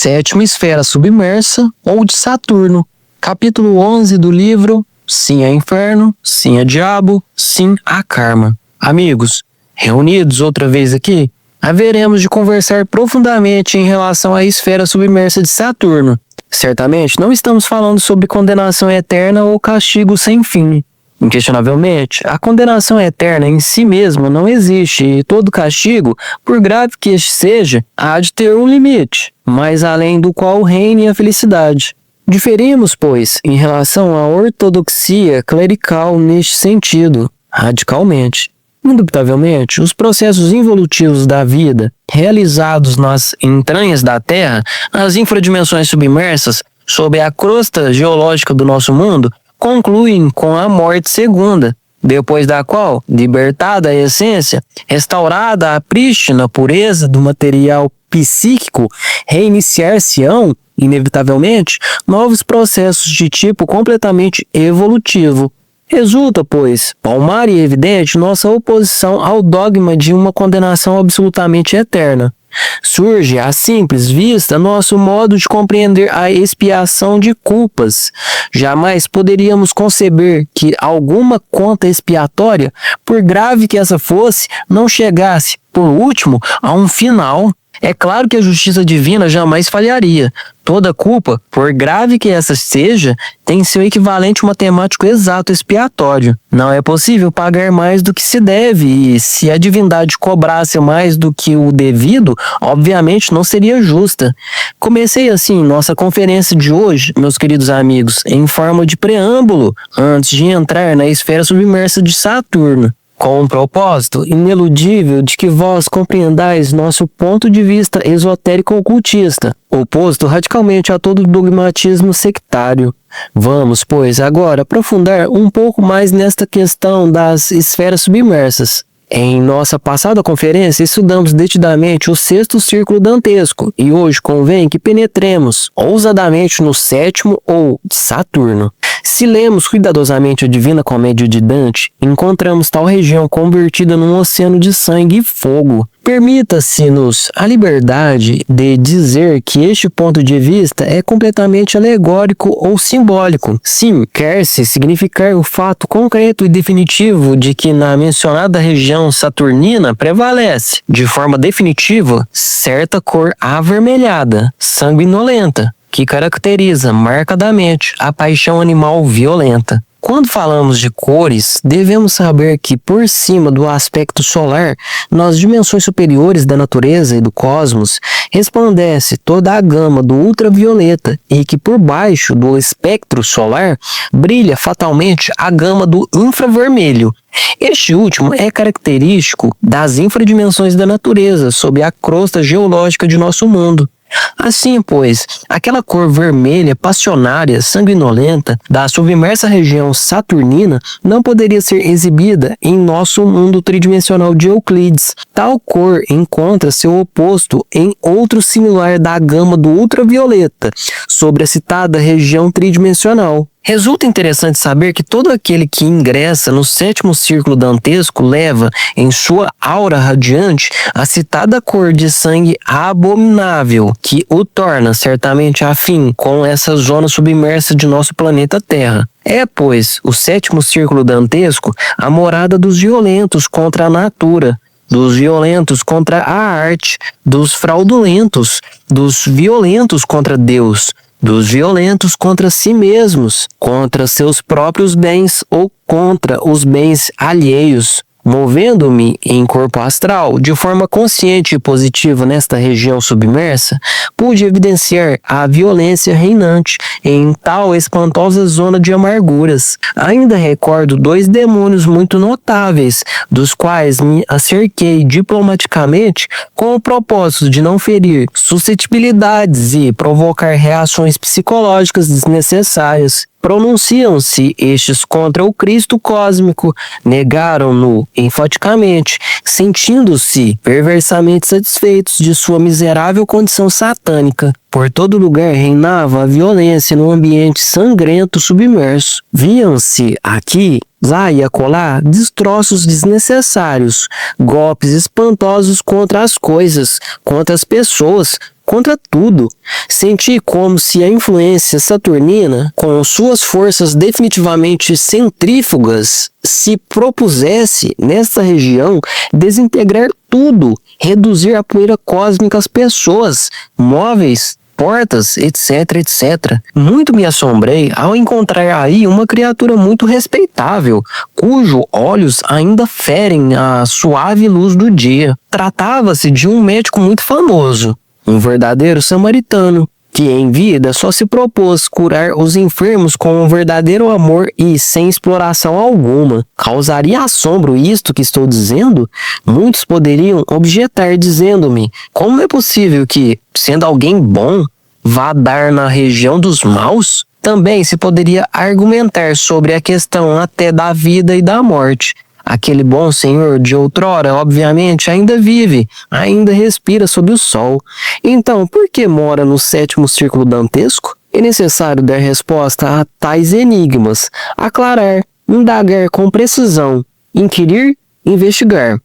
sétima esfera submersa ou de Saturno. Capítulo 11 do livro Sim a Inferno, Sim a Diabo, Sim a Karma. Amigos, reunidos outra vez aqui, haveremos de conversar profundamente em relação à esfera submersa de Saturno. Certamente não estamos falando sobre condenação eterna ou castigo sem fim. Inquestionavelmente, a condenação eterna em si mesma não existe e todo castigo, por grave que este seja, há de ter um limite, mais além do qual reine a felicidade. Diferimos, pois, em relação à ortodoxia clerical neste sentido, radicalmente. Indubitavelmente, os processos involutivos da vida, realizados nas entranhas da Terra, nas infradimensões submersas, sob a crosta geológica do nosso mundo, concluem com a morte segunda, depois da qual, libertada a essência, restaurada a prístina pureza do material psíquico, reiniciar-se-ão, inevitavelmente, novos processos de tipo completamente evolutivo. Resulta, pois, palmar e evidente nossa oposição ao dogma de uma condenação absolutamente eterna. Surge, à simples vista, nosso modo de compreender a expiação de culpas. Jamais poderíamos conceber que alguma conta expiatória, por grave que essa fosse, não chegasse, por último, a um final. É claro que a justiça divina jamais falharia. Toda culpa, por grave que essa seja, tem seu equivalente matemático exato expiatório. Não é possível pagar mais do que se deve e, se a divindade cobrasse mais do que o devido, obviamente não seria justa. Comecei assim nossa conferência de hoje, meus queridos amigos, em forma de preâmbulo, antes de entrar na esfera submersa de Saturno, com um propósito ineludível de que vós compreendais nosso ponto de vista esotérico-ocultista, oposto radicalmente a todo dogmatismo sectário. Vamos, pois, agora aprofundar um pouco mais nesta questão das esferas submersas. Em nossa passada conferência, estudamos detidamente o sexto círculo dantesco e hoje convém que penetremos ousadamente no sétimo ou de Saturno. Se lemos cuidadosamente a Divina Comédia de Dante, encontramos tal região convertida num oceano de sangue e fogo. Permita-se-nos a liberdade de dizer que este ponto de vista é completamente alegórico ou simbólico. Sim, quer-se significar o fato concreto e definitivo de que na mencionada região saturnina prevalece, de forma definitiva, certa cor avermelhada, sanguinolenta, que caracteriza marcadamente a paixão animal violenta. Quando falamos de cores, devemos saber que por cima do aspecto solar, nas dimensões superiores da natureza e do cosmos, resplandece toda a gama do ultravioleta e que por baixo do espectro solar brilha fatalmente a gama do infravermelho. Este último é característico das infradimensões da natureza sob a crosta geológica de nosso mundo. Assim, pois, aquela cor vermelha, passionária, sanguinolenta da submersa região saturnina não poderia ser exibida em nosso mundo tridimensional de Euclides. Tal cor encontra seu oposto em outro similar da gama do ultravioleta, sobre a citada região tridimensional. Resulta interessante saber que todo aquele que ingressa no sétimo círculo dantesco leva, em sua aura radiante, a citada cor de sangue abominável, que o torna certamente afim com essa zona submersa de nosso planeta Terra. É, pois, o sétimo círculo dantesco a morada dos violentos contra a natura, dos violentos contra a arte, dos fraudulentos, dos violentos contra Deus, dos violentos contra si mesmos, contra seus próprios bens ou contra os bens alheios. Movendo-me em corpo astral, de forma consciente e positiva nesta região submersa, pude evidenciar a violência reinante em tal espantosa zona de amarguras. Ainda recordo 2 demônios muito notáveis, dos quais me acerquei diplomaticamente com o propósito de não ferir suscetibilidades e provocar reações psicológicas desnecessárias. Pronunciam-se estes contra o Cristo cósmico, negaram-no enfaticamente, sentindo-se perversamente satisfeitos de sua miserável condição satânica. Por todo lugar reinava a violência no ambiente sangrento submerso. Viam-se aqui, lá e acolá, destroços desnecessários, golpes espantosos contra as coisas, contra as pessoas, contra tudo. Senti como se a influência saturnina, com suas forças definitivamente centrífugas, se propusesse, nessa região, desintegrar tudo, reduzir a poeira cósmica as pessoas, móveis, portas, etc, etc. Muito me assombrei ao encontrar aí uma criatura muito respeitável, cujos olhos ainda ferem a suave luz do dia. Tratava-se de um médico muito famoso, um verdadeiro samaritano, que em vida só se propôs curar os enfermos com um verdadeiro amor e sem exploração alguma. Causaria assombro isto que estou dizendo? Muitos poderiam objetar dizendo-me: como é possível que, sendo alguém bom, vá dar na região dos maus? Também se poderia argumentar sobre a questão até da vida e da morte. Aquele bom senhor de outrora, obviamente, ainda vive, ainda respira sob o sol. Então, por que mora no 7º círculo dantesco? É necessário dar resposta a tais enigmas, aclarar, indagar com precisão, inquirir, investigar.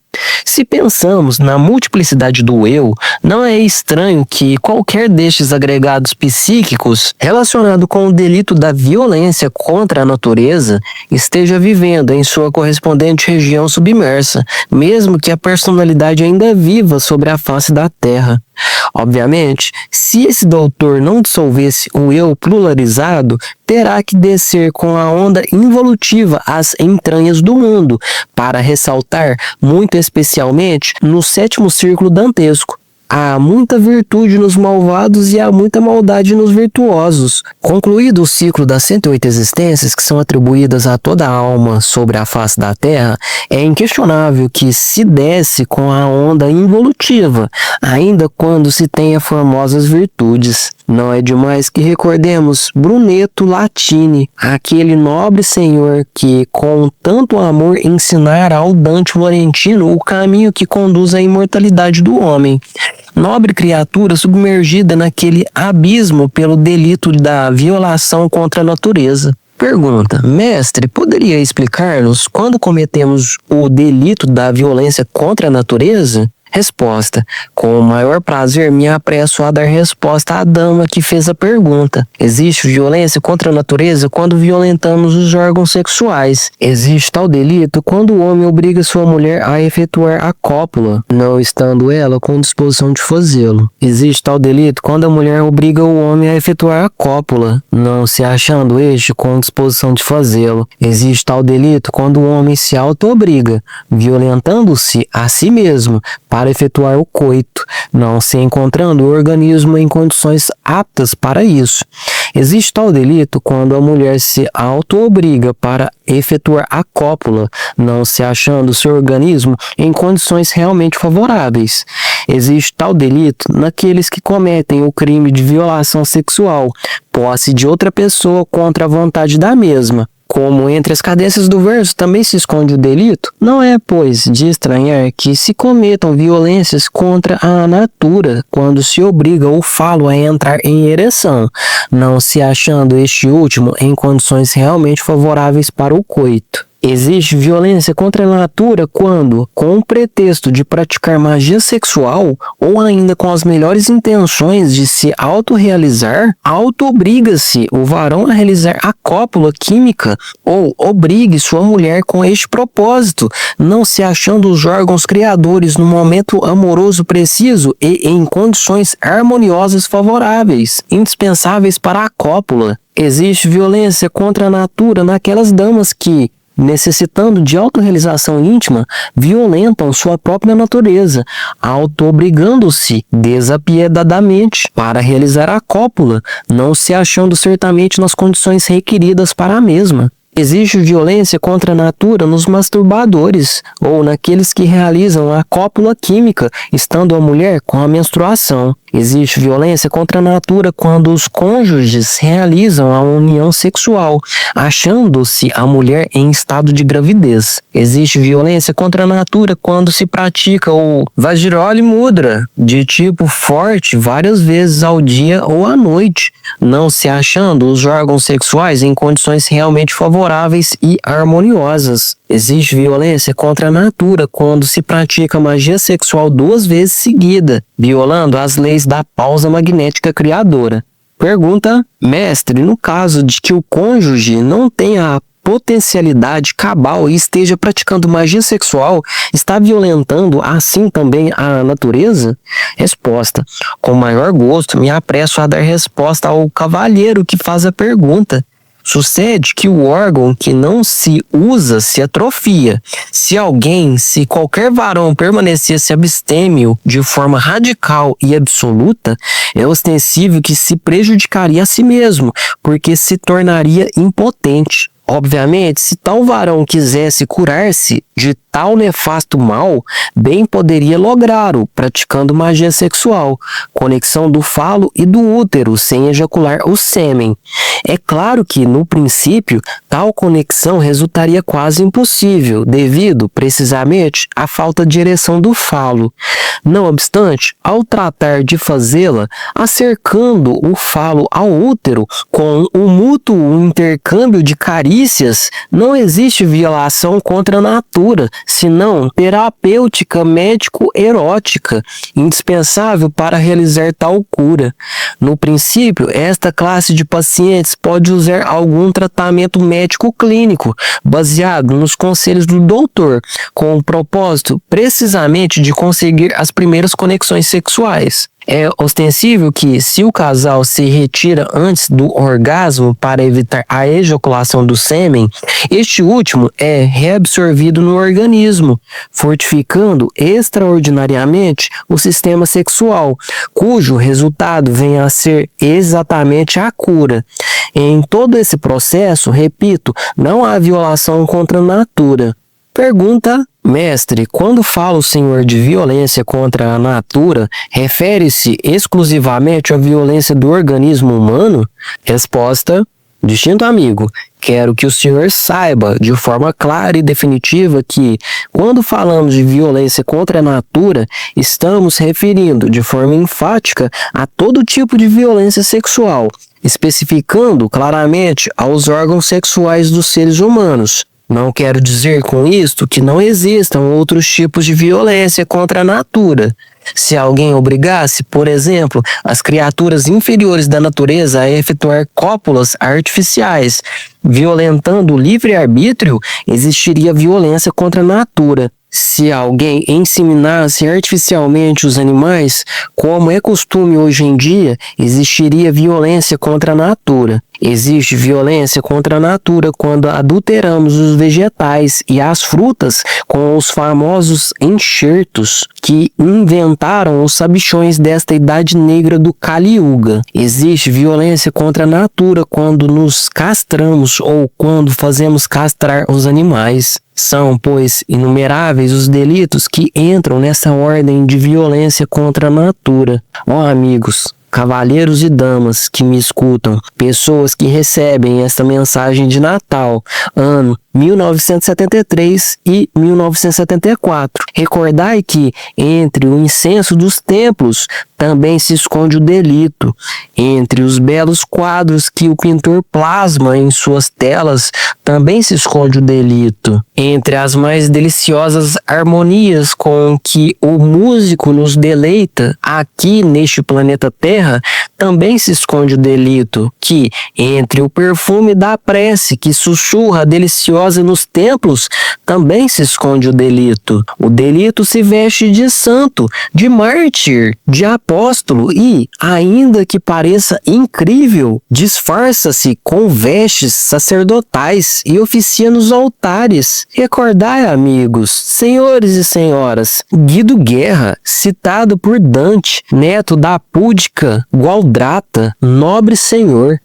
Se pensamos na multiplicidade do eu, não é estranho que qualquer destes agregados psíquicos relacionado com o delito da violência contra a natureza esteja vivendo em sua correspondente região submersa, mesmo que a personalidade ainda viva sobre a face da Terra. Obviamente, se esse doutor não dissolvesse o eu pluralizado, terá que descer com a onda involutiva às entranhas do mundo, para ressaltar, muito especialmente, no 7º círculo dantesco. Há muita virtude nos malvados e há muita maldade nos virtuosos. Concluído o ciclo das 108 existências que são atribuídas a toda a alma sobre a face da Terra, é inquestionável que se desce com a onda involutiva, ainda quando se tenha formosas virtudes. Não é demais que recordemos Brunetto Latini, aquele nobre senhor que, com tanto amor, ensinara ao Dante Florentino o caminho que conduz à imortalidade do homem. Nobre criatura submergida naquele abismo pelo delito da violação contra a natureza. Pergunta: mestre, poderia explicar-nos quando cometemos o delito da violência contra a natureza? Resposta: com o maior prazer me apresso a dar resposta à dama que fez a pergunta. Existe violência contra a natureza quando violentamos os órgãos sexuais. Existe tal delito quando o homem obriga sua mulher a efetuar a cópula, não estando ela com disposição de fazê-lo. Existe tal delito quando a mulher obriga o homem a efetuar a cópula, não se achando este com disposição de fazê-lo. Existe tal delito quando o homem se auto-obriga, violentando-se a si mesmo, para efetuar o coito, não se encontrando o organismo em condições aptas para isso. Existe tal delito quando a mulher se auto-obriga para efetuar a cópula, não se achando seu organismo em condições realmente favoráveis. Existe tal delito naqueles que cometem o crime de violação sexual, posse de outra pessoa contra a vontade da mesma. Como entre as cadências do verso também se esconde o delito, não é, pois, de estranhar que se cometam violências contra a natura quando se obriga o falo a entrar em ereção, não se achando este último em condições realmente favoráveis para o coito. Existe violência contra a natura quando, com o pretexto de praticar magia sexual ou ainda com as melhores intenções de se autorrealizar, auto-obriga-se o varão a realizar a cópula química ou obrigue sua mulher com este propósito, não se achando os órgãos criadores no momento amoroso preciso e em condições harmoniosas favoráveis, indispensáveis para a cópula. Existe violência contra a natura naquelas damas que, necessitando de autorrealização íntima, violentam sua própria natureza, auto-obrigando-se desapiedadamente para realizar a cópula, não se achando certamente nas condições requeridas para a mesma. Existe violência contra a natura nos masturbadores ou naqueles que realizam a cópula química, estando a mulher com a menstruação. Existe violência contra a natura quando os cônjuges realizam a união sexual, achando-se a mulher em estado de gravidez. Existe violência contra a natura quando se pratica o Vajrayana Mudra, de tipo forte várias vezes ao dia ou à noite, não se achando os órgãos sexuais em condições realmente favoráveis e harmoniosas. Existe violência contra a natura quando se pratica magia sexual 2 vezes seguida, violando as leis da pausa magnética criadora. Pergunta: mestre, no caso de que o cônjuge não tenha a potencialidade cabal e esteja praticando magia sexual, está violentando assim também a natureza? Resposta: com maior gosto me apresso a dar resposta ao cavalheiro que faz a pergunta. Sucede que o órgão que não se usa se atrofia. Se qualquer varão permanecesse abstêmio de forma radical e absoluta, é ostensível que se prejudicaria a si mesmo, porque se tornaria impotente. Obviamente, se tal varão quisesse curar-se de tal nefasto mal, bem poderia lográ-lo praticando magia sexual, conexão do falo e do útero sem ejacular o sêmen. É claro que, no princípio, tal conexão resultaria quase impossível, devido, precisamente, à falta de ereção do falo. Não obstante, ao tratar de fazê-la, acercando o falo ao útero com o mútuo intercâmbio de carícias, não existe violação contra a natura, senão terapêutica médico-erótica, indispensável para realizar tal cura. No princípio, esta classe de pacientes pode usar algum tratamento médico clínico, baseado nos conselhos do doutor, com o propósito precisamente de conseguir as primeiras conexões sexuais. É ostensível que, se o casal se retira antes do orgasmo para evitar a ejaculação do sêmen, este último é reabsorvido no organismo, fortificando extraordinariamente o sistema sexual, cujo resultado vem a ser exatamente a cura. Em todo esse processo, repito, não há violação contra a natura. Pergunta: mestre, quando fala o senhor de violência contra a natura, refere-se exclusivamente à violência do organismo humano? Resposta: distinto amigo, quero que o senhor saiba de forma clara e definitiva que, quando falamos de violência contra a natura, estamos referindo de forma enfática a todo tipo de violência sexual, especificando claramente aos órgãos sexuais dos seres humanos. Não quero dizer com isto que não existam outros tipos de violência contra a natura. Se alguém obrigasse, por exemplo, as criaturas inferiores da natureza a efetuar cópulas artificiais, violentando o livre-arbítrio, existiria violência contra a natura. Se alguém inseminasse artificialmente os animais, como é costume hoje em dia, existiria violência contra a natura. Existe violência contra a natura quando adulteramos os vegetais e as frutas com os famosos enxertos que inventaram os sabichões desta idade negra do Kali Yuga. Existe violência contra a natura quando nos castramos ou quando fazemos castrar os animais. São, pois, inumeráveis os delitos que entram nessa ordem de violência contra a natura. Ó amigos, cavalheiros e damas que me escutam, pessoas que recebem esta mensagem de Natal, ano 1973 e 1974. Recordai que entre o incenso dos templos também se esconde o delito. Entre os belos quadros que o pintor plasma em suas telas também se esconde o delito. Entre as mais deliciosas harmonias com que o músico nos deleita aqui neste planeta Terra, também se esconde o delito. Que entre o perfume da prece que sussurra deliciosa nos templos, também se esconde o delito. O delito se veste de santo, de mártir, de apóstolo e, ainda que pareça incrível, disfarça-se com vestes sacerdotais e oficia nos altares. Recordai, amigos, senhores e senhoras, Guido Guerra, citado por Dante, neto da Púdica Gualdrata, nobre senhor,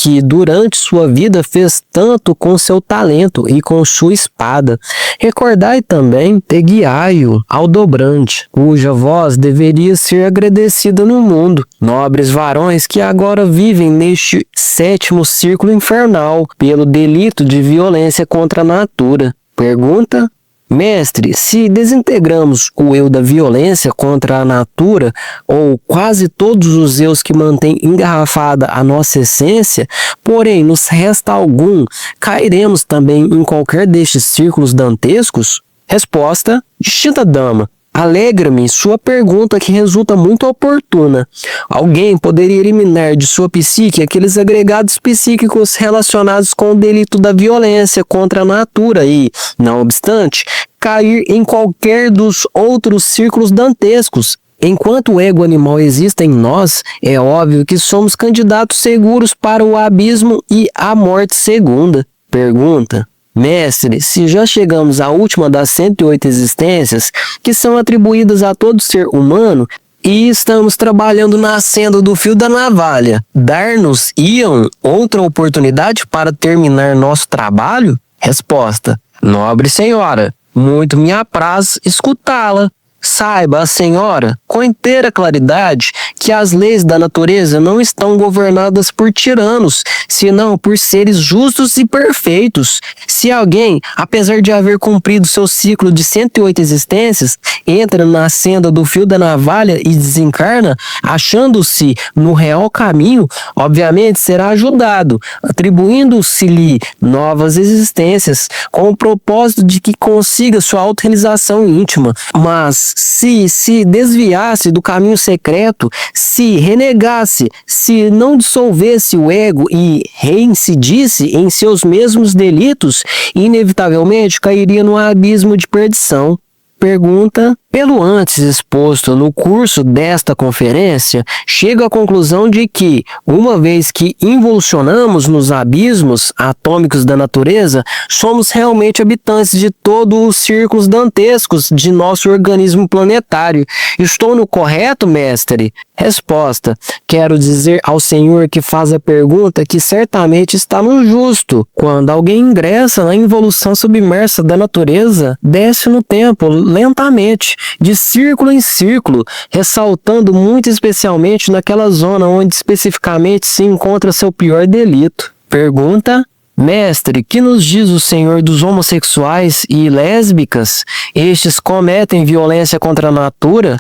que durante sua vida fez tanto com seu talento e com sua espada. Recordai também Teguiaio Aldobrande, cuja voz deveria ser agradecida no mundo. Nobres varões que agora vivem neste 7º círculo infernal pelo delito de violência contra a natura. Pergunta: Mestre, se desintegramos o eu da violência contra a natura, ou quase todos os eus que mantêm engarrafada a nossa essência, porém nos resta algum, cairemos também em qualquer destes círculos dantescos? Resposta: distinta dama. Alegra-me sua pergunta, que resulta muito oportuna. Alguém poderia eliminar de sua psique aqueles agregados psíquicos relacionados com o delito da violência contra a natura e, não obstante, cair em qualquer dos outros círculos dantescos. Enquanto o ego animal existe em nós, é óbvio que somos candidatos seguros para o abismo e a morte segunda. Pergunta: mestre, se já chegamos à última das 108 existências que são atribuídas a todo ser humano e estamos trabalhando na senda do fio da navalha, dar-nos-iam outra oportunidade para terminar nosso trabalho? Resposta: nobre senhora, muito me apraz escutá-la. Saiba a senhora, com inteira claridade, que as leis da natureza não estão governadas por tiranos, senão por seres justos e perfeitos. Se alguém, apesar de haver cumprido seu ciclo de 108 existências, entra na senda do fio da navalha e desencarna, achando-se no real caminho, obviamente será ajudado, atribuindo-se-lhe novas existências, com o propósito de que consiga sua autorrealização íntima. Mas se desviasse do caminho secreto, se renegasse, se não dissolvesse o ego e reincidisse em seus mesmos delitos, inevitavelmente cairia no abismo de perdição. Pergunta: pelo antes exposto no curso desta conferência, chego à conclusão de que, uma vez que involucionamos nos abismos atômicos da natureza, somos realmente habitantes de todos os círculos dantescos de nosso organismo planetário. Estou no correto, mestre? Resposta: quero dizer ao senhor que faz a pergunta que certamente está no justo. Quando alguém ingressa na involução submersa da natureza, desce no tempo lentamente, de círculo em círculo, ressaltando muito especialmente naquela zona onde especificamente se encontra seu pior delito. Pergunta: mestre, que nos diz o senhor dos homossexuais e lésbicas? Estes cometem violência contra a natura?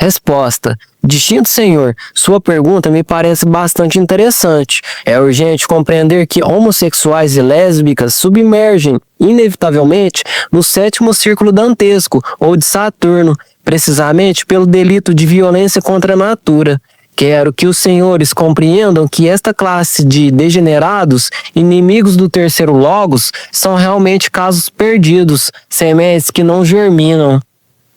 Resposta: distinto senhor, sua pergunta me parece bastante interessante. É urgente compreender que homossexuais e lésbicas submergem, inevitavelmente, no 7º círculo dantesco, ou de Saturno, precisamente pelo delito de violência contra a natura. Quero que os senhores compreendam que esta classe de degenerados, inimigos do terceiro logos, são realmente casos perdidos, sementes que não germinam.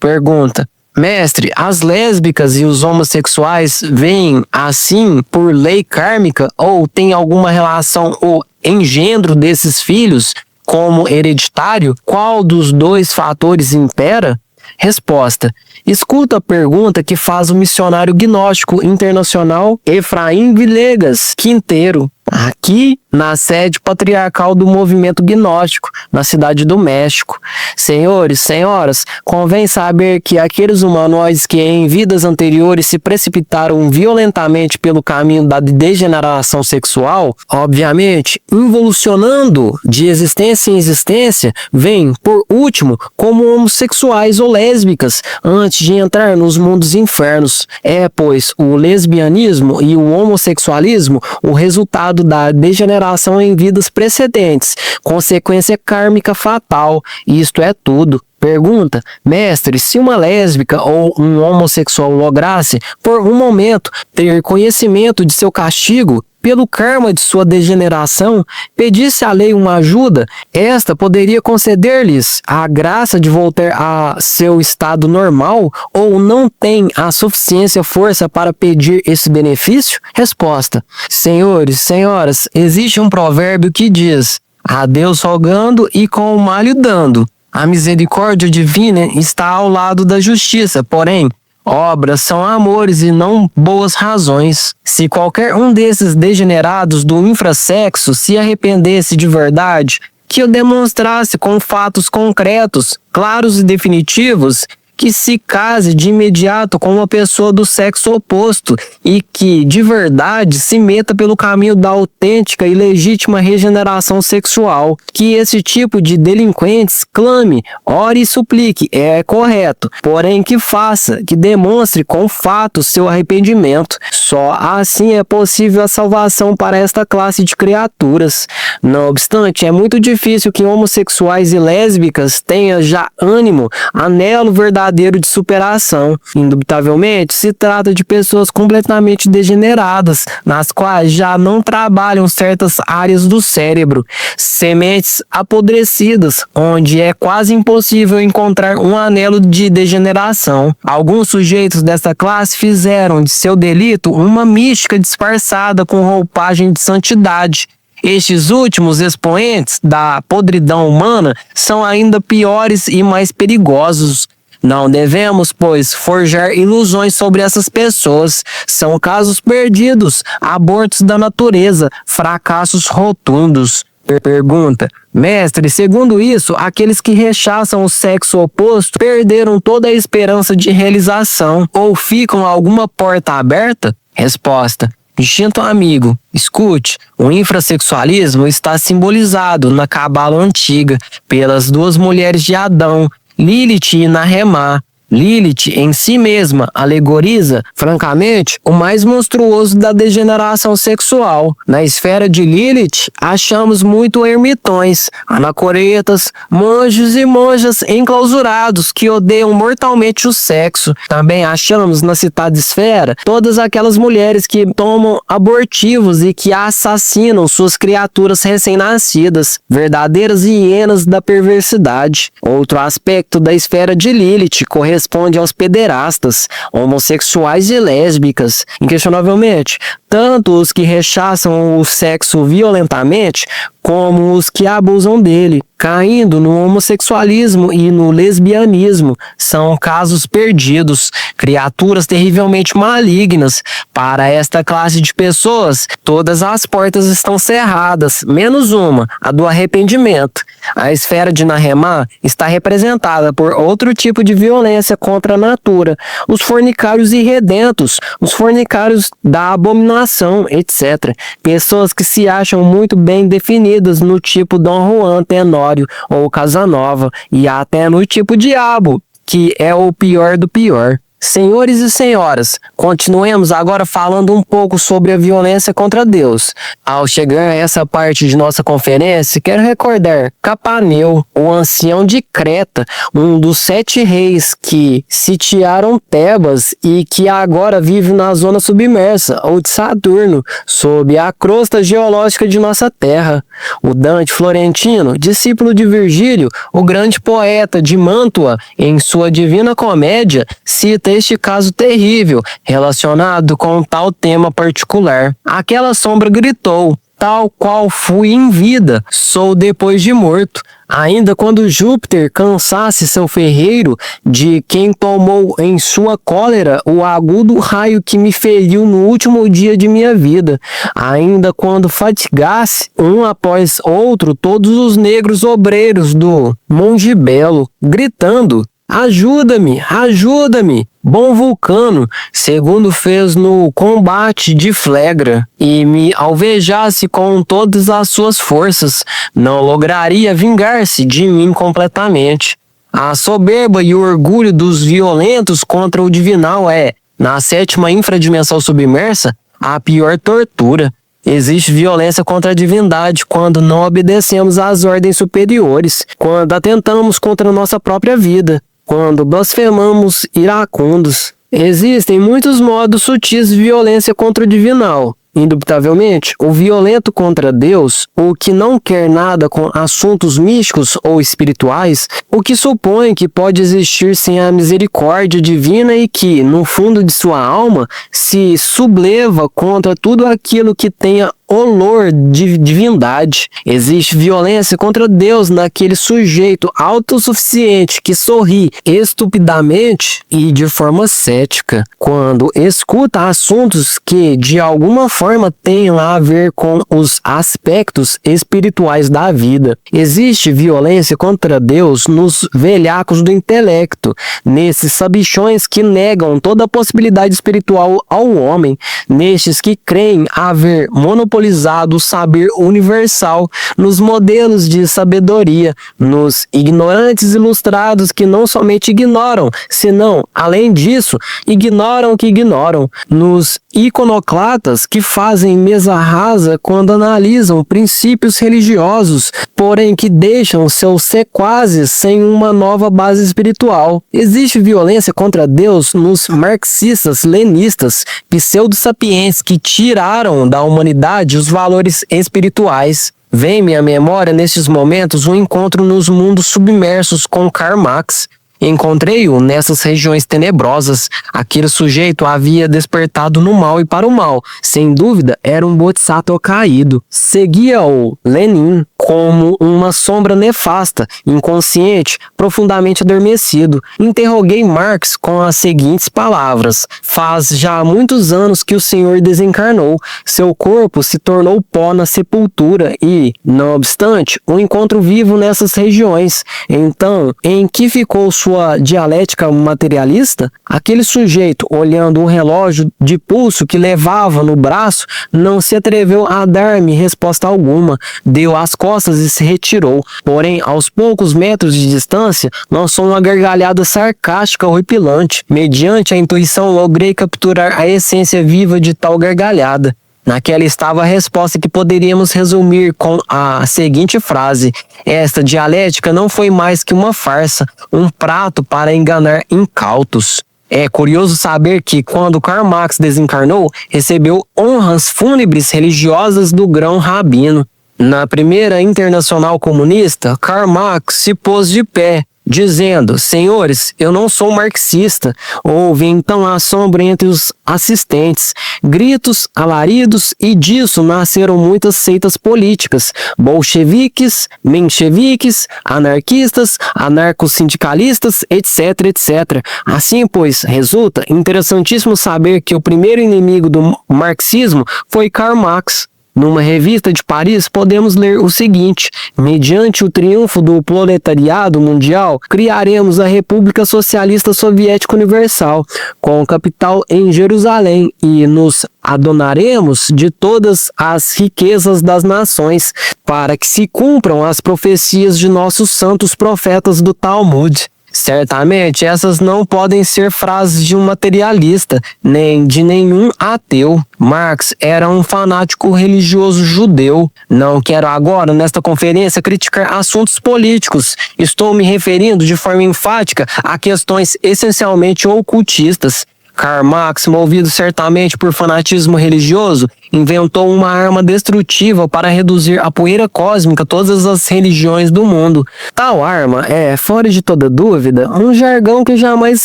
Pergunta: mestre, as lésbicas e os homossexuais vêm assim por lei kármica ou tem alguma relação o engendro desses filhos como hereditário? Qual dos dois fatores impera? Resposta: escuta a pergunta que faz o missionário gnóstico internacional Efraim Villegas Quinteiro, aqui na sede patriarcal do movimento gnóstico, na cidade do México. Senhores, senhoras, convém saber que aqueles humanoides que em vidas anteriores se precipitaram violentamente pelo caminho da degeneração sexual, obviamente, involucionando de existência em existência, vêm, por último, como homossexuais ou lésbicas, antes de entrar nos mundos infernos. É, pois, o lesbianismo e o homossexualismo o resultado da degeneração em vidas precedentes, consequência kármica fatal. Isto é tudo. Pergunta: mestre, se uma lésbica ou um homossexual lograsse, por um momento, ter conhecimento de seu castigo pelo karma de sua degeneração, pedisse à lei uma ajuda, esta poderia conceder-lhes a graça de voltar a seu estado normal, ou não tem a suficiência força para pedir esse benefício? Resposta: senhores, senhoras, existe um provérbio que diz: a Deus rogando e com o malho dando. A misericórdia divina está ao lado da justiça, porém, obras são amores e não boas razões. Se qualquer um desses degenerados do infrassexo se arrependesse de verdade, que o demonstrasse com fatos concretos, claros e definitivos, que se case de imediato com uma pessoa do sexo oposto e que, de verdade, se meta pelo caminho da autêntica e legítima regeneração sexual. Que esse tipo de delinquentes clame, ore e suplique, é correto, porém que faça, que demonstre com fato seu arrependimento. Só assim é possível a salvação para esta classe de criaturas. Não obstante, é muito difícil que homossexuais e lésbicas tenham já ânimo, anelo verdadeiro de superação. Indubitavelmente, se trata de pessoas completamente degeneradas, nas quais já não trabalham certas áreas do cérebro, sementes apodrecidas, onde é quase impossível encontrar um anelo de degeneração. Alguns sujeitos desta classe fizeram de seu delito uma mística disfarçada com roupagem de santidade. Estes últimos expoentes da podridão humana são ainda piores e mais perigosos. Não devemos, pois, forjar ilusões sobre essas pessoas. São casos perdidos, abortos da natureza, fracassos rotundos. Pergunta: mestre, segundo isso, aqueles que rechaçam o sexo oposto perderam toda a esperança de realização ou ficam alguma porta aberta? Resposta: distinto amigo, escute, o infrassexualismo está simbolizado na cabala antiga pelas duas mulheres de Adão, Lilith e Nahemá. Lilith, em si mesma, alegoriza, francamente, o mais monstruoso da degeneração sexual. Na esfera de Lilith, achamos muito ermitões, anacoretas, monjos e monjas enclausurados que odeiam mortalmente o sexo. Também achamos na citada esfera todas aquelas mulheres que tomam abortivos e que assassinam suas criaturas recém-nascidas, verdadeiras hienas da perversidade. Outro aspecto da esfera de Lilith corresponde aos pederastas, homossexuais e lésbicas. Inquestionavelmente, tanto os que rechaçam o sexo violentamente, como os que abusam dele, caindo no homossexualismo e no lesbianismo, são casos perdidos, criaturas terrivelmente malignas. Para esta classe de pessoas, todas as portas estão cerradas, menos uma, a do arrependimento. A esfera de Nahemá está representada por outro tipo de violência contra a natura, os fornicários irredentos, os fornicários da abominação, etc. Pessoas que se acham muito bem definidas no tipo Dom Juan Tenório ou Casanova e até no tipo Diabo, que é o pior do pior. Senhores e senhoras, continuemos agora falando um pouco sobre a violência contra Deus. Ao chegar a essa parte de nossa conferência, quero recordar Capaneu, o ancião de Creta, um dos 7 reis que sitiaram Tebas e que agora vive na zona submersa, ou de Saturno, sob a crosta geológica de nossa terra. O Dante Florentino, discípulo de Virgílio, o grande poeta de Mantua, em sua Divina Comédia, cita este caso terrível relacionado com tal tema particular. Aquela sombra gritou: tal qual fui em vida, sou depois de morto. Ainda quando Júpiter cansasse seu ferreiro, de quem tomou em sua cólera o agudo raio que me feriu no último dia de minha vida. Ainda quando fatigasse, um após outro, todos os negros obreiros do Monte Belo, gritando: ajuda-me, ajuda-me! Bom Vulcano, segundo fez no combate de Flegra, e me alvejasse com todas as suas forças, não lograria vingar-se de mim completamente. A soberba e o orgulho dos violentos contra o divinal é, na 7ª infradimensão submersa, a pior tortura. Existe violência contra a divindade quando não obedecemos às ordens superiores, quando atentamos contra a nossa própria vida, quando blasfemamos iracundos. Existem muitos modos sutis de violência contra o divinal. Indubitavelmente, o violento contra Deus, o que não quer nada com assuntos místicos ou espirituais, o que supõe que pode existir sem a misericórdia divina e que, no fundo de sua alma, se subleva contra tudo aquilo que tenha olor de divindade. Existe violência contra Deus naquele sujeito autossuficiente que sorri estupidamente e de forma cética quando escuta assuntos que de alguma forma tenham a ver com os aspectos espirituais da vida. Existe violência contra Deus nos velhacos do intelecto, nesses sabichões que negam toda a possibilidade espiritual ao homem, nestes que creem haver monopolizado o saber universal, nos modelos de sabedoria, nos ignorantes ilustrados que não somente ignoram, senão, além disso, ignoram que ignoram, nos iconoclatas que fazem mesa rasa quando analisam princípios religiosos, porém que deixam seus sequazes sem uma nova base espiritual. Existe violência contra Deus nos marxistas, lenistas, pseudo-sapiens que tiraram da humanidade os valores espirituais. Vem-me à memória nestes momentos um encontro nos mundos submersos com Karl Marx. Encontrei-o nessas regiões tenebrosas. Aquele sujeito havia despertado no mal e para o mal. Sem dúvida, era um bodhisattva caído. Seguia-o Lenin como uma sombra nefasta, inconsciente, profundamente adormecido. Interroguei Marx com as seguintes palavras: faz já muitos anos que o senhor desencarnou. Seu corpo se tornou pó na sepultura e, não obstante, o encontro vivo nessas regiões. Então, em que ficou sua dialética materialista? Aquele sujeito, olhando o relógio de pulso que levava no braço, não se atreveu a dar-me resposta alguma. Deu as costas e se retirou. Porém, aos poucos metros de distância, lançou uma gargalhada sarcástica horripilante. Mediante a intuição, logrei capturar a essência viva de tal gargalhada. Naquela estava a resposta que poderíamos resumir com a seguinte frase: esta dialética não foi mais que uma farsa, um prato para enganar incautos. É curioso saber que, quando Karl Marx desencarnou, recebeu honras fúnebres religiosas do grão rabino. Na primeira Internacional Comunista, Karl Marx se pôs de pé, dizendo: senhores, eu não sou marxista. Houve então assombro entre os assistentes, gritos, alaridos, e disso nasceram muitas seitas políticas, bolcheviques, mencheviques, anarquistas, anarcossindicalistas, etc, etc. Assim, pois, resulta interessantíssimo saber que o primeiro inimigo do marxismo foi Karl Marx. Numa revista de Paris, podemos ler o seguinte: mediante o triunfo do proletariado mundial, criaremos a República Socialista Soviética Universal, com capital em Jerusalém, e nos adonaremos de todas as riquezas das nações, para que se cumpram as profecias de nossos santos profetas do Talmud. Certamente, essas não podem ser frases de um materialista, nem de nenhum ateu. Marx era um fanático religioso judeu. Não quero agora, nesta conferência, criticar assuntos políticos. Estou me referindo de forma enfática a questões essencialmente ocultistas. Karl Marx, movido certamente por fanatismo religioso, inventou uma arma destrutiva para reduzir a poeira cósmica todas as religiões do mundo. Tal arma é, fora de toda dúvida, um jargão que jamais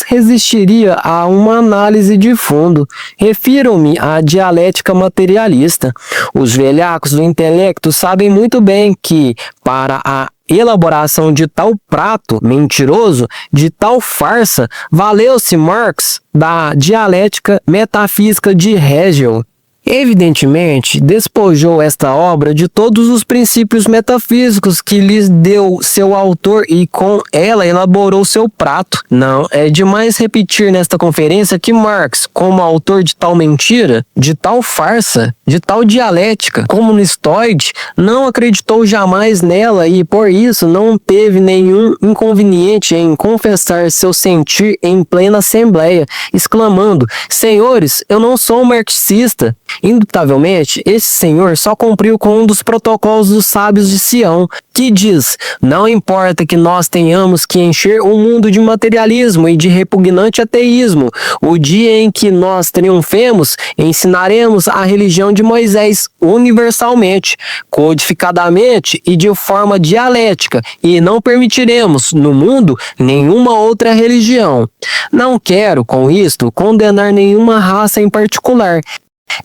resistiria a uma análise de fundo. Refiro-me à dialética materialista. Os velhacos do intelecto sabem muito bem que, para a elaboração de tal prato mentiroso, de tal farsa, valeu-se Marx da dialética metafísica de Hegel. Evidentemente, despojou esta obra de todos os princípios metafísicos que lhes deu seu autor e com ela elaborou seu prato. Não é demais repetir nesta conferência que Marx, como autor de tal mentira, de tal farsa, de tal dialética comunistoide, não acreditou jamais nela e por isso não teve nenhum inconveniente em confessar seu sentir em plena assembleia, exclamando: senhores, eu não sou marxista. Indubitavelmente, esse senhor só cumpriu com um dos protocolos dos sábios de Sião, que diz: não importa que nós tenhamos que encher o mundo de materialismo e de repugnante ateísmo, o dia em que nós triunfemos, ensinaremos a religião de Moisés universalmente, codificadamente e de forma dialética, e não permitiremos no mundo nenhuma outra religião. Não quero, com isto, condenar nenhuma raça em particular.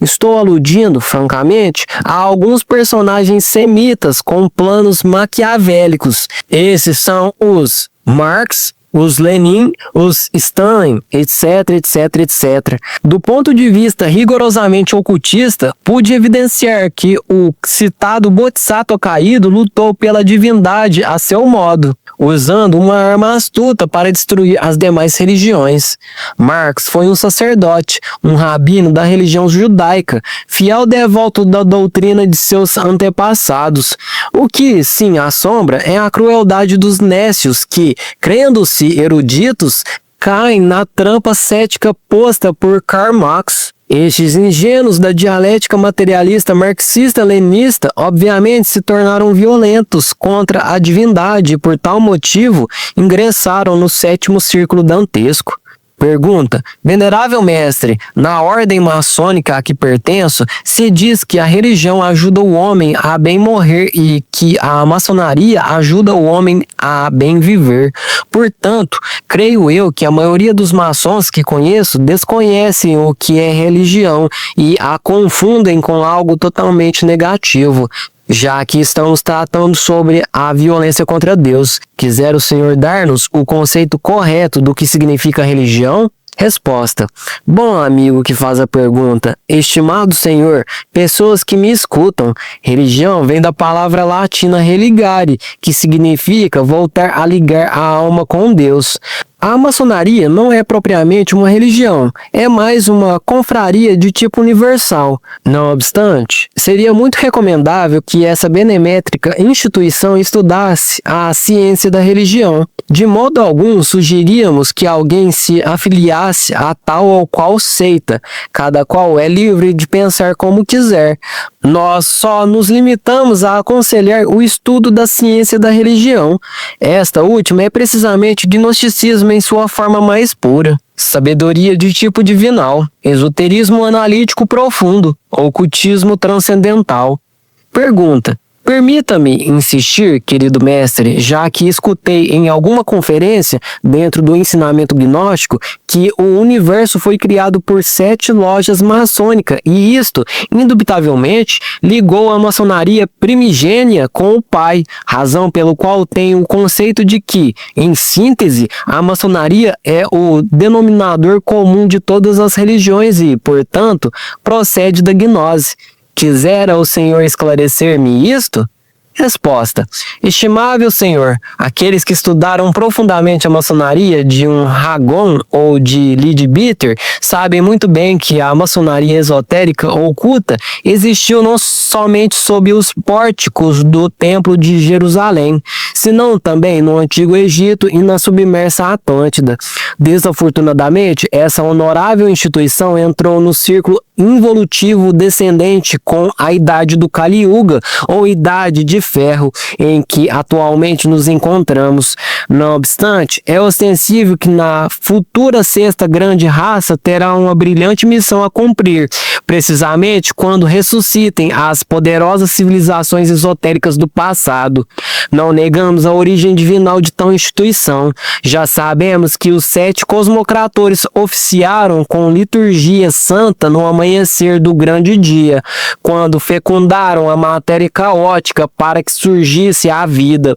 Estou aludindo, francamente, a alguns personagens semitas com planos maquiavélicos. Esses são os Marx, os Lenin, os Stalin, etc, etc, etc. Do ponto de vista rigorosamente ocultista, pude evidenciar que o citado Bodhisattva caído lutou pela divindade a seu modo, usando uma arma astuta para destruir as demais religiões. Marx foi um sacerdote, um rabino da religião judaica, fiel devoto da doutrina de seus antepassados. O que, sim, assombra é a crueldade dos nécios que, crendo-se eruditos, caem na trampa cética posta por Karl Marx. Estes ingênuos da dialética materialista marxista-leninista obviamente se tornaram violentos contra a divindade e por tal motivo ingressaram no sétimo círculo dantesco. Pergunta: venerável mestre, na ordem maçônica a que pertenço, se diz que a religião ajuda o homem a bem morrer e que a maçonaria ajuda o homem a bem viver. Portanto, creio eu que a maioria dos maçons que conheço desconhecem o que é religião e a confundem com algo totalmente negativo. Já que estamos tratando sobre a violência contra Deus, quisera o Senhor dar-nos o conceito correto do que significa religião? Resposta: bom amigo que faz a pergunta, estimado Senhor, pessoas que me escutam, religião vem da palavra latina religare, que significa voltar a ligar a alma com Deus. A maçonaria não é propriamente uma religião, é mais uma confraria de tipo universal. Não obstante, seria muito recomendável que essa benemétrica instituição estudasse a ciência da religião. De modo algum, sugeríamos que alguém se afiliasse a tal ou qual seita. Cada qual é livre de pensar como quiser. Nós só nos limitamos a aconselhar o estudo da ciência da religião. Esta última é precisamente gnosticismo em sua forma mais pura. Sabedoria de tipo divinal, esoterismo analítico profundo, ocultismo transcendental. Pergunta: permita-me insistir, querido mestre, já que escutei em alguma conferência dentro do ensinamento gnóstico que o universo foi criado por 7 lojas maçônicas e isto, indubitavelmente, ligou a maçonaria primigênia com o Pai, razão pelo qual tenho o conceito de que, em síntese, a maçonaria é o denominador comum de todas as religiões e, portanto, procede da gnose. Quisera o Senhor esclarecer-me isto? Resposta: estimável Senhor, aqueles que estudaram profundamente a maçonaria de um Ragon ou de Leadbeater sabem muito bem que a maçonaria esotérica oculta existiu não somente sob os pórticos do Templo de Jerusalém, senão também no Antigo Egito e na submersa Atlântida. Desafortunadamente, essa honorável instituição entrou no círculo involutivo descendente com a idade do Kali Yuga, ou idade de ferro, em que atualmente nos encontramos. Não obstante, é ostensível que na futura sexta grande raça terá uma brilhante missão a cumprir, precisamente quando ressuscitem as poderosas civilizações esotéricas do passado. Não negamos a origem divinal de tal instituição. Já sabemos que os 7 cosmocratores oficiaram com liturgia santa no amanhecer do grande dia, quando fecundaram a matéria caótica para que surgisse a vida.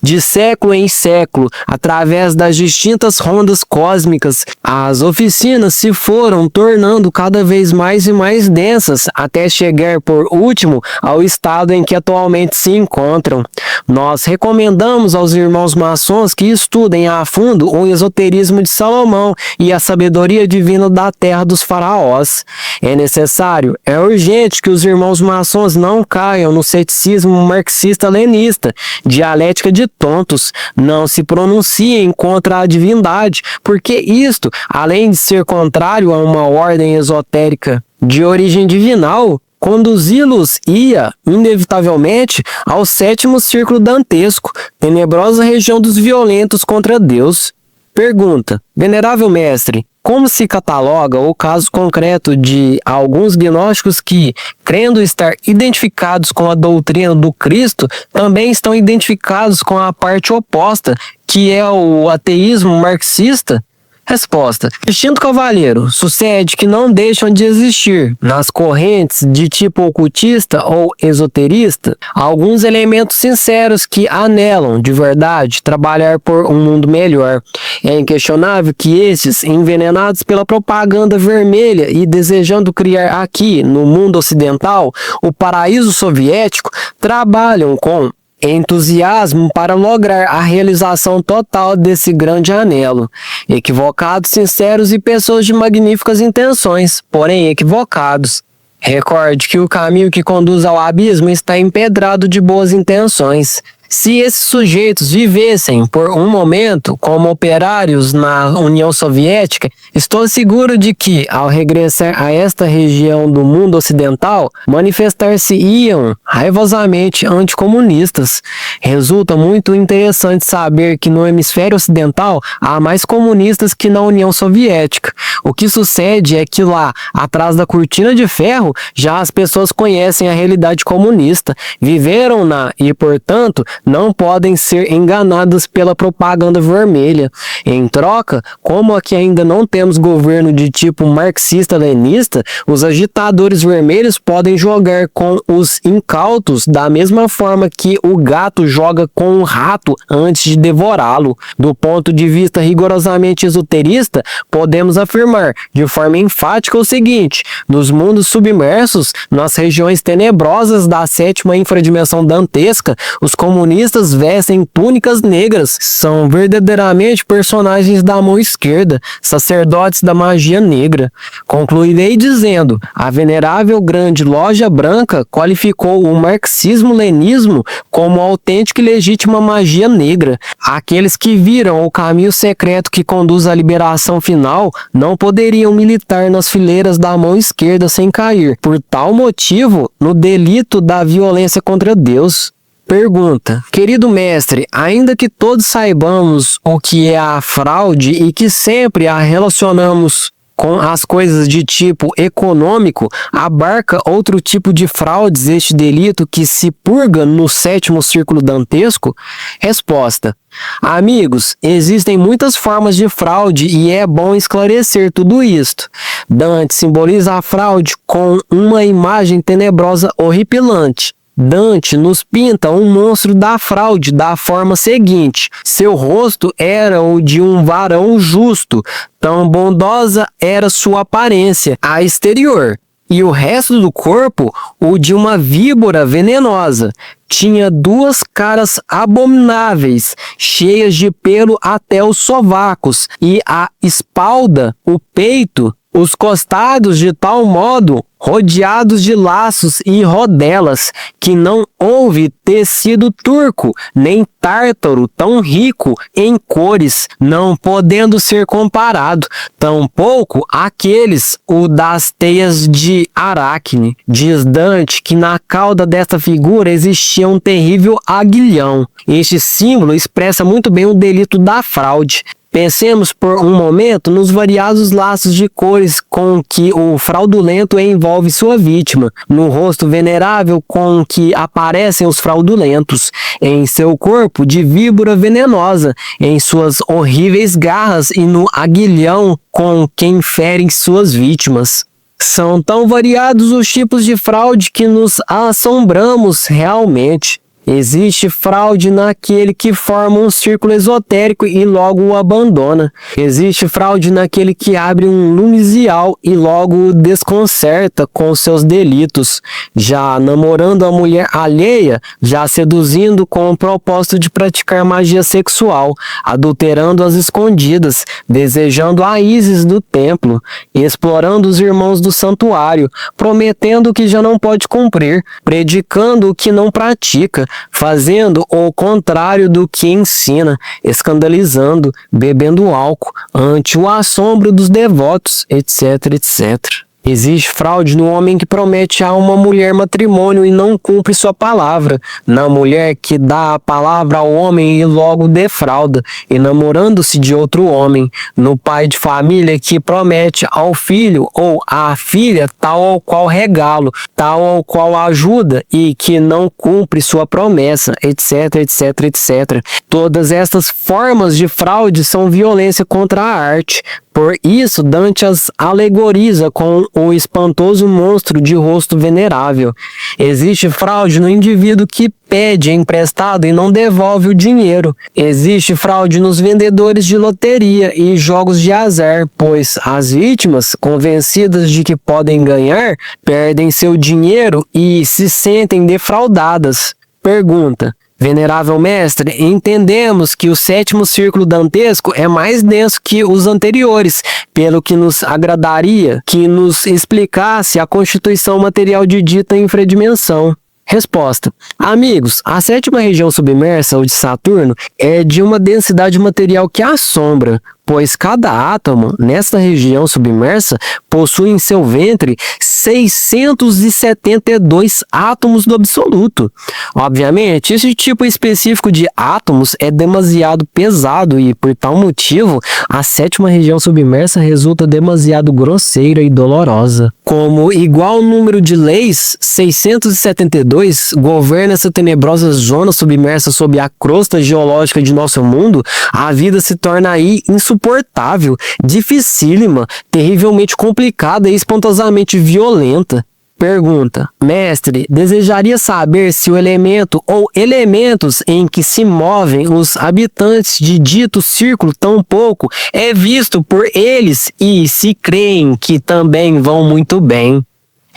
De século em século, através das distintas rondas cósmicas, as oficinas se foram tornando cada vez mais e mais densas, até chegar por último ao estado em que atualmente se encontram. Nós recomendamos aos irmãos maçons que estudem a fundo o esoterismo de Salomão e a sabedoria divina da terra dos faraós. É necessário, é urgente que os irmãos maçons não caiam no ceticismo marxista-lenista, dialética de tontos, não se pronunciem contra a divindade, porque isto, além de ser contrário a uma ordem esotérica de origem divinal, conduzi-los ia, inevitavelmente, ao 7º círculo dantesco, tenebrosa região dos violentos contra Deus. Pergunta: venerável mestre, como se cataloga o caso concreto de alguns gnósticos que, crendo estar identificados com a doutrina do Cristo, também estão identificados com a parte oposta, que é o ateísmo marxista? Resposta. Instinto cavalheiro. Sucede que não deixam de existir, nas correntes de tipo ocultista ou esoterista, alguns elementos sinceros que anelam, de verdade, trabalhar por um mundo melhor. É inquestionável que esses, envenenados pela propaganda vermelha e desejando criar aqui, no mundo ocidental, o paraíso soviético, trabalham com entusiasmo para lograr a realização total desse grande anelo. Equivocados, sinceros e pessoas de magníficas intenções, porém equivocados. Recorde que o caminho que conduz ao abismo está empedrado de boas intenções. Se esses sujeitos vivessem por um momento como operários na União Soviética, estou seguro de que, ao regressar a esta região do mundo ocidental, manifestar-se-iam raivosamente anticomunistas. Resulta muito interessante saber que no hemisfério ocidental há mais comunistas que na União Soviética. O que sucede é que lá, atrás da cortina de ferro, já as pessoas conhecem a realidade comunista, viveram-na e, portanto, não podem ser enganadas pela propaganda vermelha. Em troca, como aqui ainda não temos governo de tipo marxista-lenista, os agitadores vermelhos podem jogar com os incautos da mesma forma que o gato joga com o rato antes de devorá-lo. Do ponto de vista rigorosamente esoterista, podemos afirmar de forma enfática o seguinte: nos mundos submersos, nas regiões tenebrosas da sétima infradimensão dantesca, os comunistas vestem túnicas negras, são verdadeiramente personagens da mão esquerda, sacerdotes da magia negra. Concluirei dizendo: a venerável grande loja branca qualificou o marxismo-leninismo como autêntica e legítima magia negra. Aqueles que viram o caminho secreto que conduz à liberação final não poderiam militar nas fileiras da mão esquerda sem cair, por tal motivo, no delito da violência contra Deus. Pergunta: querido mestre, ainda que todos saibamos o que é a fraude e que sempre a relacionamos com as coisas de tipo econômico, abarca outro tipo de fraudes este delito que se purga no sétimo círculo dantesco? Resposta: amigos, existem muitas formas de fraude e é bom esclarecer tudo isto. Dante simboliza a fraude com uma imagem tenebrosa horripilante. Dante nos pinta um monstro da fraude da forma seguinte: seu rosto era o de um varão justo, tão bondosa era sua aparência a exterior, e o resto do corpo o de uma víbora venenosa. Tinha duas caras abomináveis, cheias de pelo até os sovacos, e a espalda, o peito, os costados de tal modo rodeados de laços e rodelas, que não houve tecido turco, nem tártaro tão rico em cores, não podendo ser comparado, tampouco aqueles o das teias de Aracne. Diz Dante que na cauda desta figura existia um terrível aguilhão. Este símbolo expressa muito bem o delito da fraude. Pensemos por um momento nos variados laços de cores com que o fraudulento envolve sua vítima, no rosto venerável com que aparecem os fraudulentos, em seu corpo de víbora venenosa, em suas horríveis garras e no aguilhão com quem ferem suas vítimas. São tão variados os tipos de fraude que nos assombramos realmente. Existe fraude naquele que forma um círculo esotérico e logo o abandona. Existe fraude naquele que abre um lumisial e logo o desconcerta com seus delitos, já namorando a mulher alheia, já seduzindo com o propósito de praticar magia sexual, adulterando as escondidas, desejando a Ísis do templo, explorando os irmãos do santuário, prometendo o que já não pode cumprir, predicando o que não pratica, fazendo o contrário do que ensina, escandalizando, bebendo álcool, ante o assombro dos devotos, etc, etc. Existe fraude no homem que promete a uma mulher matrimônio e não cumpre sua palavra, na mulher que dá a palavra ao homem e logo defrauda, enamorando-se de outro homem, no pai de família que promete ao filho ou à filha tal ou qual regalo, tal ou qual ajuda e que não cumpre sua promessa, etc, etc, etc. Todas estas formas de fraude são violência contra a arte, Por isso, Dante as alegoriza com o espantoso monstro de rosto venerável. Existe fraude no indivíduo que pede emprestado e não devolve o dinheiro. Existe fraude nos vendedores de loteria e jogos de azar, pois as vítimas, convencidas de que podem ganhar, perdem seu dinheiro e se sentem defraudadas. Pergunta: venerável mestre, entendemos que o sétimo círculo dantesco é mais denso que os anteriores, pelo que nos agradaria que nos explicasse a constituição material de dita infradimensão. Resposta: amigos, a sétima região submersa, ou de Saturno, é de uma densidade material que assombra, pois cada átomo nesta região submersa possui em seu ventre 672 átomos do absoluto. Obviamente, esse tipo específico de átomos é demasiado pesado e, por tal motivo, a sétima região submersa resulta demasiado grosseira e dolorosa. Como igual número de leis, 672 governa essa tenebrosa zona submersa sob a crosta geológica de nosso mundo, a vida se torna aí insuportável, dificílima, terrivelmente complicada e espantosamente violenta. Pergunta: mestre, desejaria saber se o elemento ou elementos em que se movem os habitantes de dito círculo tão pouco é visto por eles e se creem que também vão muito bem.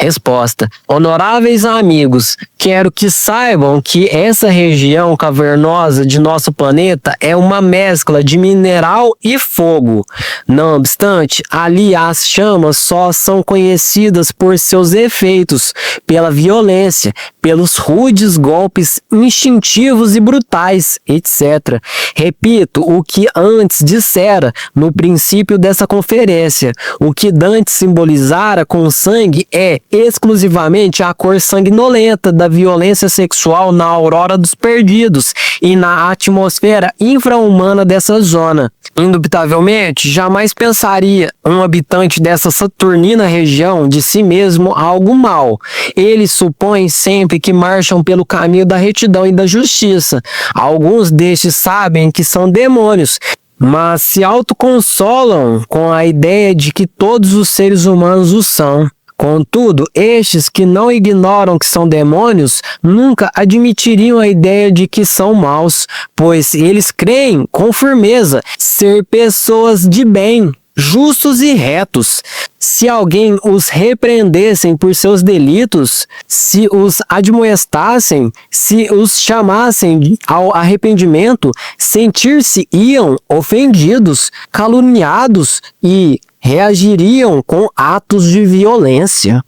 Resposta: honoráveis amigos, quero que saibam que essa região cavernosa de nosso planeta é uma mescla de mineral e fogo. Não obstante, ali as chamas só são conhecidas por seus efeitos, pela violência, pelos rudes golpes instintivos e brutais, etc. Repito o que antes dissera no princípio dessa conferência. O que Dante simbolizara com sangue é exclusivamente a cor sanguinolenta da violência sexual na aurora dos perdidos e na atmosfera infra-humana dessa zona. Indubitavelmente, jamais pensaria um habitante dessa saturnina região de si mesmo algo mal. Eles supõem sempre que marcham pelo caminho da retidão e da justiça. Alguns destes sabem que são demônios, mas se autoconsolam com a ideia de que todos os seres humanos o são. Contudo, estes que não ignoram que são demônios nunca admitiriam a ideia de que são maus, pois eles creem com firmeza ser pessoas de bem, justos e retos. Se alguém os repreendessem por seus delitos, se os admoestassem, se os chamassem ao arrependimento, sentir-se-iam ofendidos, caluniados e reagiriam com atos de violência.